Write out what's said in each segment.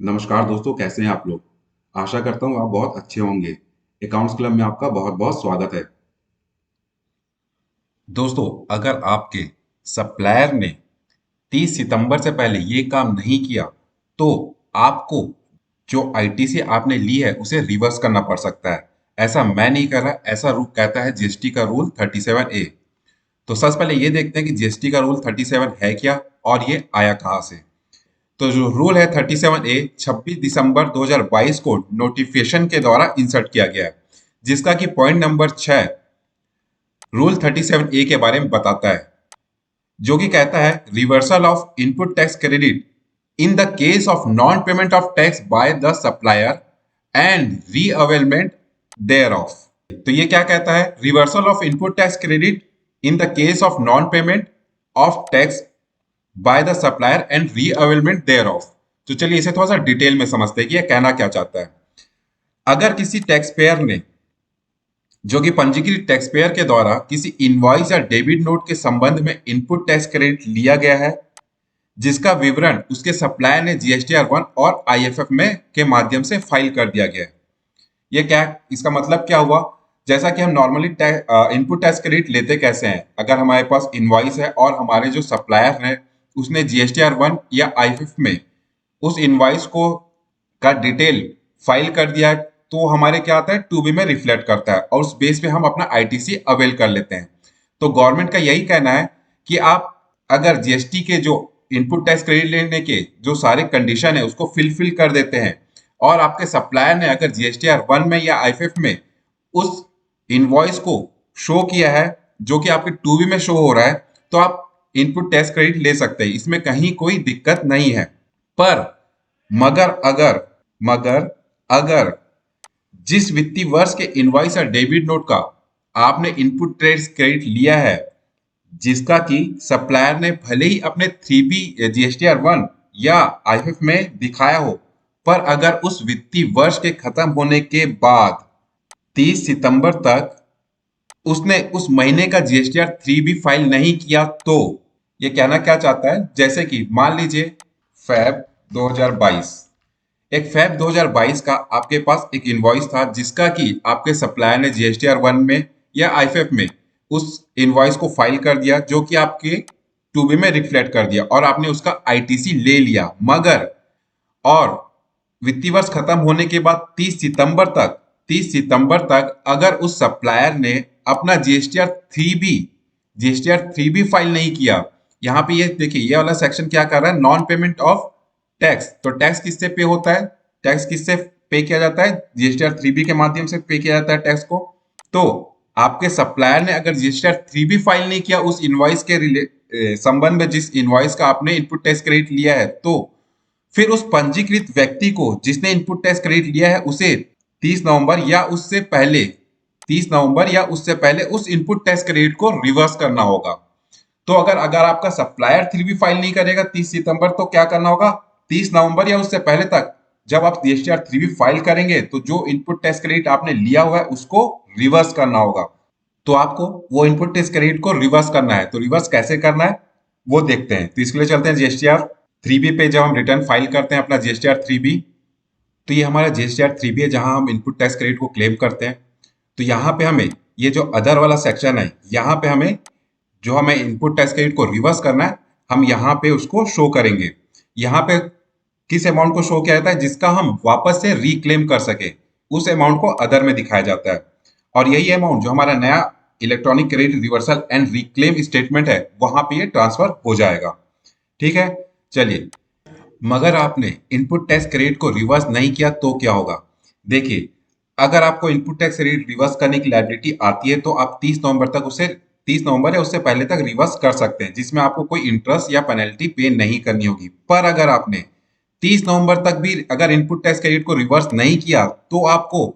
नमस्कार दोस्तों, कैसे हैं आप लोग? आशा करता हूँ आप बहुत अच्छे होंगे। अकाउंट्स क्लब में आपका बहुत-बहुत स्वागत है। दोस्तों, अगर आपके सप्लायर ने 30 सितंबर से पहले ये काम नहीं किया, तो आपको जो आईटीसी आपने ली है, उसे रिवर्स करना पड़ सकता है। ऐसा मैं नहीं कर रहा, ऐसा रूल कहता है जीएसटी का रूल 37A। तो सबसे पहले ये देखते हैं कि जीएसटी का रूल 37 है क्या और ये आया कहाँ से? तो जो रूल है 37A 26 दिसंबर 2022 को नोटिफिकेशन के द्वारा इंसर्ट किया गया है, जिसका कि पॉइंट नंबर 6 रूल 37A के बारे में बताता है, जो कि कहता है reversal of input tax credit in the case of non payment of tax by the supplier and reavailment thereof. तो ये क्या कहता है? Reversal of input tax credit in the case of non payment of tax by the supplier and reavailment thereof. तो चलिए इसे थोड़ा सा डिटेल में समझते हैं कि यह कहना क्या चाहता है। अगर किसी टैक्स पेयर ने, जो कि पंजीकृत टैक्स पेयर के द्वारा किसी इनवॉइस या डेबिट नोट के संबंध में इनपुट टैक्स क्रेडिट लिया गया है, जिसका विवरण उसके सप्लायर ने जीएसटीआर 1 और आईएफएफ में के माध्यम से फाइल कर दिया गया है। ये क्या, इसका मतलब क्या हुआ? जैसा कि हम नॉर्मली इनपुट टैक्स क्रेडिट लेते कैसे हैं, अगर हमारे पास इनवॉइस है और हमारे जो सप्लायर है उसने जीएसटीआर 1 या आईएफएफ में उस इनवॉइस को का डिटेल फाइल कर दिया है, तो हमारे क्या आता है, टू बी में रिफ्लेक्ट करता है और उस बेस पे हम अपना आईटीसी अवेल कर लेते हैं। तो गवर्नमेंट का यही कहना है कि आप अगर जीएसटी के जो इनपुट टैक्स क्रेडिट लेने के जो सारे कंडीशन है उसको फिल कर देते हैं और आपके सप्लायर ने अगर जीएसटीआर 1 में या आईएफएफ में उस इनवॉइस को शो किया है, जो कि आपके टू बी में शो हो रहा है, तो आप इनपुट टैक्स क्रेडिट ले सकते हैं, इसमें कहीं कोई दिक्कत नहीं है। पर मगर अगर मगर अगर जिस वित्तीय वर्ष के इनवॉइस या डेबिट नोट का आपने इनपुट टैक्स क्रेडिट लिया है, जिसका कि सप्लायर ने भले ही अपने 3B जीएसटीआर 1 या आईएफएफ में दिखाया हो, पर अगर उस वित्तीय वर्ष के खत्म होने के बाद 30 सितंबर तक उसने उस महीने का जीएसटीआर 3B फाइल नहीं किया, तो ये कहना क्या चाहता है, जैसे कि मान लीजिए फैब 2022, एक फैब 2022 का आपके पास एक इनवॉइस था, जिसका कि आपके सप्लायर ने जीएसटीआर 1 में या आईएफएफ में उस इनवॉइस को फाइल कर दिया, जो कि आपके टूबी में रिफ्लेक्ट कर दिया और आपने उसका आईटीसी ले लिया। मगर और वित्तीय वर्ष खत्म होने के बाद 30 सितंबर तक अगर उस सप्लायर ने अपना जीएसटीआर 3B फाइल नहीं किया, यहाँ पे ये देखिए, ये वाला सेक्शन क्या कर रहा है, नॉन पेमेंट ऑफ टैक्स। तो टैक्स किससे पे होता है? टैक्स किससे पे किया जाता है? जीएसटीआर 3B के माध्यम से पे किया जाता है टैक्स को। तो आपके सप्लायर ने अगर जीएसटीआर 3B फाइल नहीं किया उस इनवॉइस के संबंध में, जिस इनवॉइस का आपने इनपुट टैक्स क्रेडिट लिया है, तो फिर उस पंजीकृत व्यक्ति को जिसने इनपुट टैक्स क्रेडिट लिया है उसे 30 नवंबर या उससे पहले 30 नवंबर या उससे पहले उस इनपुट टैक्स क्रेडिट को रिवर्स करना होगा। तो अगर अगर आपका सप्लायर 3B फाइल नहीं करेगा 30 सितंबर, तो क्या करना होगा? 30 नवंबर या उससे पहले तक जब आप जीएसटीआर 3B फाइल करेंगे, तो जो इनपुट टैक्स क्रेडिट आपने लिया हुआ है उसको रिवर्स करना होगा। तो आपको वो इनपुट टैक्स क्रेडिट को रिवर्स करना है। तो रिवर्स कैसे करना है वो देखते हैं। तो इसके लिए चलते हैं जीएसटीआर 3B पे। जब हम रिटर्न फाइल करते हैं अपना जीएसटीआर 3B, तो ये हमारा जीएसटीआर 3B है जहां हम इनपुट टैक्स क्रेडिट को क्लेम करते हैं। तो यहाँ पे हमें ये जो अदर वाला सेक्शन है, यहाँ पे हमें जो हमें इनपुट टैक्स क्रेडिट को रिवर्स करना है, हम यहाँ पे उसको शो करेंगे। यहाँ पे किस अमाउंट को शो किया जाता है? जिसका हम वापस से रिक्लेम कर सके, उस अमाउंट को अदर में दिखाया जाता है। और यही अमाउंट जो हमारा नया electronic credit reversal and reclaim statement है, वहां पे ये ट्रांसफर हो जाएगा। ठीक है, चलिए। मगर आपने इनपुट टैक्स क्रेडिट को रिवर्स नहीं किया तो क्या होगा? देखिए, अगर आपको इनपुट टैक्स क्रेडिट रिवर्स करने की लायबिलिटी आती है, तो आप 30 नवंबर तक उसे 30 नवंबर या उससे पहले तक रिवर्स कर सकते हैं, जिसमें आपको कोई इंटरेस्ट या पेनल्टी पे नहीं करनी होगी। पर अगर आपने 30 नवंबर तक भी अगर इनपुट टैक्स क्रेडिट को रिवर्स नहीं किया, तो आपको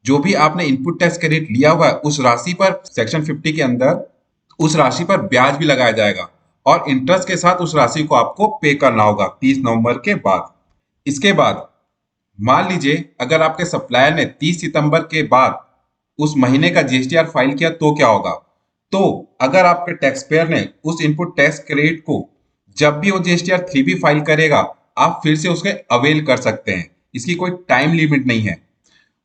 जो भी आपने इनपुट टैक्स क्रेडिट लिया हुआ है उस राशि पर सेक्शन 50 के अंदर उस राशि पर ब्याज भी लगाया जाएगा और इंटरेस्ट के साथ उस राशि को आपको पे करना होगा 30 नवंबर के बाद। इसके बाद मान लीजिए अगर आपके सप्लायर ने 30 सितंबर के बाद उस महीने का जीएसटीआर फाइल किया, तो क्या होगा? तो अगर आपके टैक्स पेयर ने उस इनपुट टैक्स क्रेडिट को जब भी वो जीएसटीआर 3B फाइल करेगा, आप फिर से उसके अवेल कर सकते हैं। इसकी कोई टाइम लिमिट नहीं है।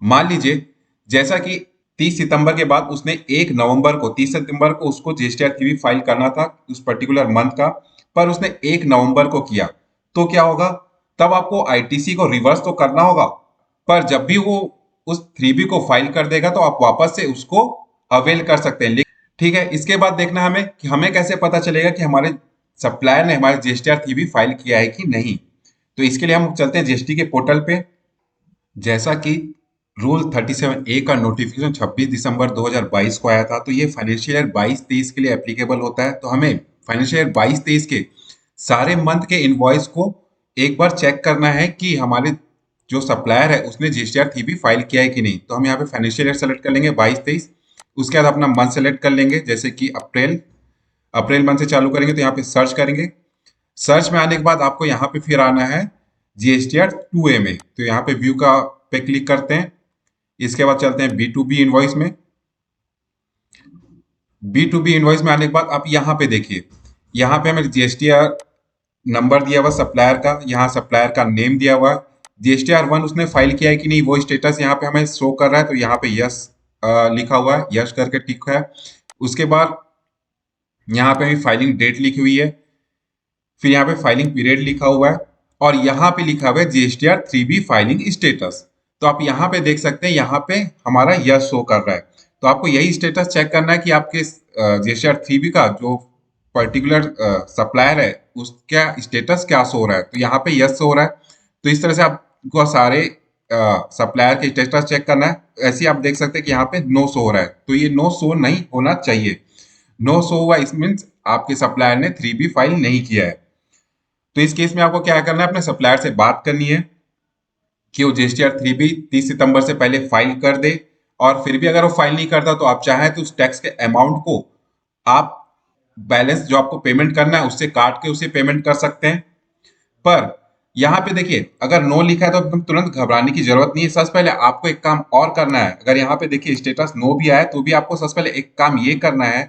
मान लीजिए जैसा कि 30 सितंबर के बाद उसने 1 नवंबर को 30 सितंबर को उसको जीएसटीआर 3 फाइल करना था उस पर्टिकुलर मंथ का, पर उसने 1 नवंबर को किया, तो क्या होगा? तब आपको आईटीसी को रिवर्स तो करना होगा, पर जब भी वो उस 3B को फाइल कर देगा तो आप वापस से उसको अवेल कर सकते हैं। ठीक है, इसके बाद देखना हमें कि हमें कैसे पता चलेगा कि हमारे सप्लायर ने हमारे जीएसटीआर 3B फाइल किया है कि नहीं। तो इसके लिए हम चलते हैं जीएसटी के पोर्टल पे। जैसा कि रूल 37A का नोटिफिकेशन 26 दिसंबर 2022 को आया था, तो ये फाइनेंशियल ईयर 22-23 के लिए एप्लीकेबल होता है। तो हमें फाइनेंशियल ईयर 22-23 के सारे मंथ के इनवॉइस को एक बार चेक करना है कि हमारे जो सप्लायर है उसने जीएसटीआर 3B फाइल किया है कि नहीं। तो हम यहाँ पे फाइनेंशियल ईयर सेलेक्ट कर लेंगे 22-23। उसके बाद अपना मंथ सेलेक्ट कर लेंगे, जैसे कि अप्रैल। अप्रैल मंथ से चालू करेंगे तो यहाँ पे सर्च करेंगे। सर्च में आने के बाद आपको यहाँ पे फिर आना है जीएसटीआर 2A में, तो यहाँ पे व्यू का पे क्लिक करते हैं। इसके बाद चलते हैं B2B इनवॉइस में। B2B इनवॉइस में आने के बाद आप यहाँ पे देखिए, यहाँ पे हमें जीएसटीआर नंबर दिया हुआ सप्लायर का, यहाँ सप्लायर का नेम दिया हुआ। जीएसटीआर 1 उसने फाइल किया है कि नहीं वो स्टेटस यहाँ पे हमें शो कर रहा है, तो यहाँ पे यस लिखा हुआ है, यस करके टिक है। उसके बाद यहाँ पे हमें फाइलिंग डेट लिखी हुई है, फिर यहाँ पे फाइलिंग पीरियड लिखा हुआ है, और यहाँ पे लिखा हुआ है जीएसटीआर 3B फाइलिंग स्टेटस। तो आप यहाँ पे देख सकते हैं, यहाँ पे हमारा यस शो कर रहा है। तो आपको यही स्टेटस चेक करना है कि आपके जीएसटीआर 3B का जो पर्टिकुलर सप्लायर है उसका स्टेटस क्या शो रहा है। तो यहाँ पे यस शो रहा है। तो इस तरह से आपको सारे सप्लायर के स्टेटस चेक करना है। ऐसे ही आप देख सकते हैं कि यहाँ पे नो शो हो रहा है, तो ये नो शो नहीं होना चाहिए। नो शो हुआ इस मीन्स आपके सप्लायर ने 3B फाइल नहीं किया है। तो इस केस में आपको क्या करना है, अपने सप्लायर से बात करनी है कि वो जीएसटीआर 3B 30 सितंबर से पहले फाइल कर दे। और फिर भी अगर वो फाइल नहीं करता तो आप चाहें तो उस टैक्स के अमाउंट को आप बैलेंस जो आपको पेमेंट करना है उससे काट के उसे पेमेंट कर सकते हैं। पर यहाँ पे देखिए, अगर नो लिखा है तो एकदम तुरंत घबराने की जरूरत नहीं है। सबसे पहले आपको एक काम और करना है। अगर यहाँ पे देखिए स्टेटस नो भी आया तो भी आपको सबसे पहले एक काम ये करना है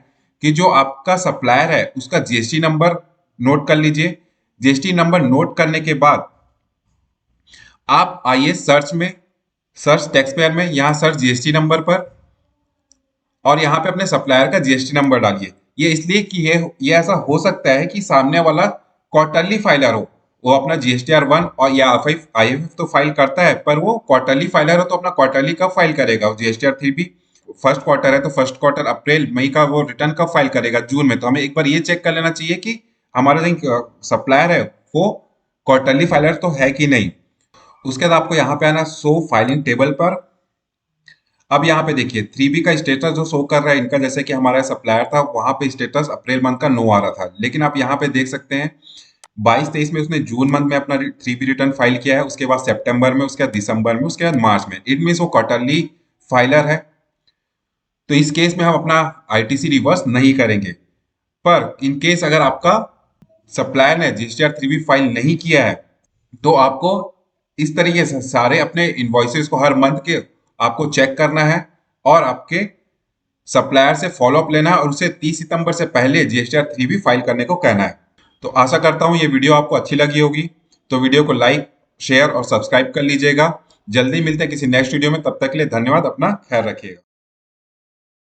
कि जो आपका सप्लायर है उसका जीएसटी नंबर नोट कर लीजिए। जीएसटी नंबर नोट करने के बाद आप आइए सर्च में, सर्च टैक्स पेयर में, यहाँ सर्च जीएसटी नंबर पर, और यहाँ पे अपने सप्लायर का जीएसटी नंबर डालिए। ये इसलिए कि ये ऐसा हो सकता है कि सामने वाला क्वार्टरली फाइलर हो, वो अपना जीएसटीआर 1 और या आईएफएफ तो फाइल करता है, पर वो क्वार्टरली फाइलर हो तो अपना क्वार्टरली कब फाइल करेगा? जीएसटीआर 3B फर्स्ट क्वार्टर है तो फर्स्ट क्वार्टर अप्रैल मई का वो रिटर्न कब फाइल करेगा? जून में। तो हमें एक बार ये चेक कर लेना चाहिए कि हमारा जो सप्लायर है वो क्वार्टरली फाइलर तो है कि नहीं। उसके बाद आपको यहाँ पे आना शो फाइलिंग टेबल पर। अब यहाँ पे देखिए 3B का स्टेटस जो शो कर रहा है इनका, जैसे कि हमारा सप्लायर था वहां पे स्टेटस अप्रैल मंथ का नो आ रहा था, लेकिन आप यहाँ पे देख सकते हैं 22-23 में उसने जून मंथ में अपना 3B रिटर्न फाइल किया है, उसके बाद सितंबर में, उसके बाद दिसंबर में, उसके बाद मार्च में। इट मीन्स वो क्वार्टरली फाइलर है। तो इस केस में हम अपना आईटीसी रिवर्स नहीं करेंगे। पर इन केस अगर आपका सप्लायर ने जीएसटीआर 3B फाइल नहीं किया है तो आपको इस तरीके से सारे अपने इनवॉइसेस को हर मंथ के आपको चेक करना है और आपके सप्लायर से फॉलो अप लेना है और उसे 30 सितंबर से पहले जीएसटीआर 3B फाइल करने को कहना है। तो आशा करता हूं ये वीडियो आपको अच्छी लगी होगी। तो वीडियो को लाइक, शेयर और सब्सक्राइब कर लीजिएगा। जल्दी मिलते हैं किसी नेक्स्ट वीडियो में, तब तक के लिए धन्यवाद। अपना ख्याल रखिएगा।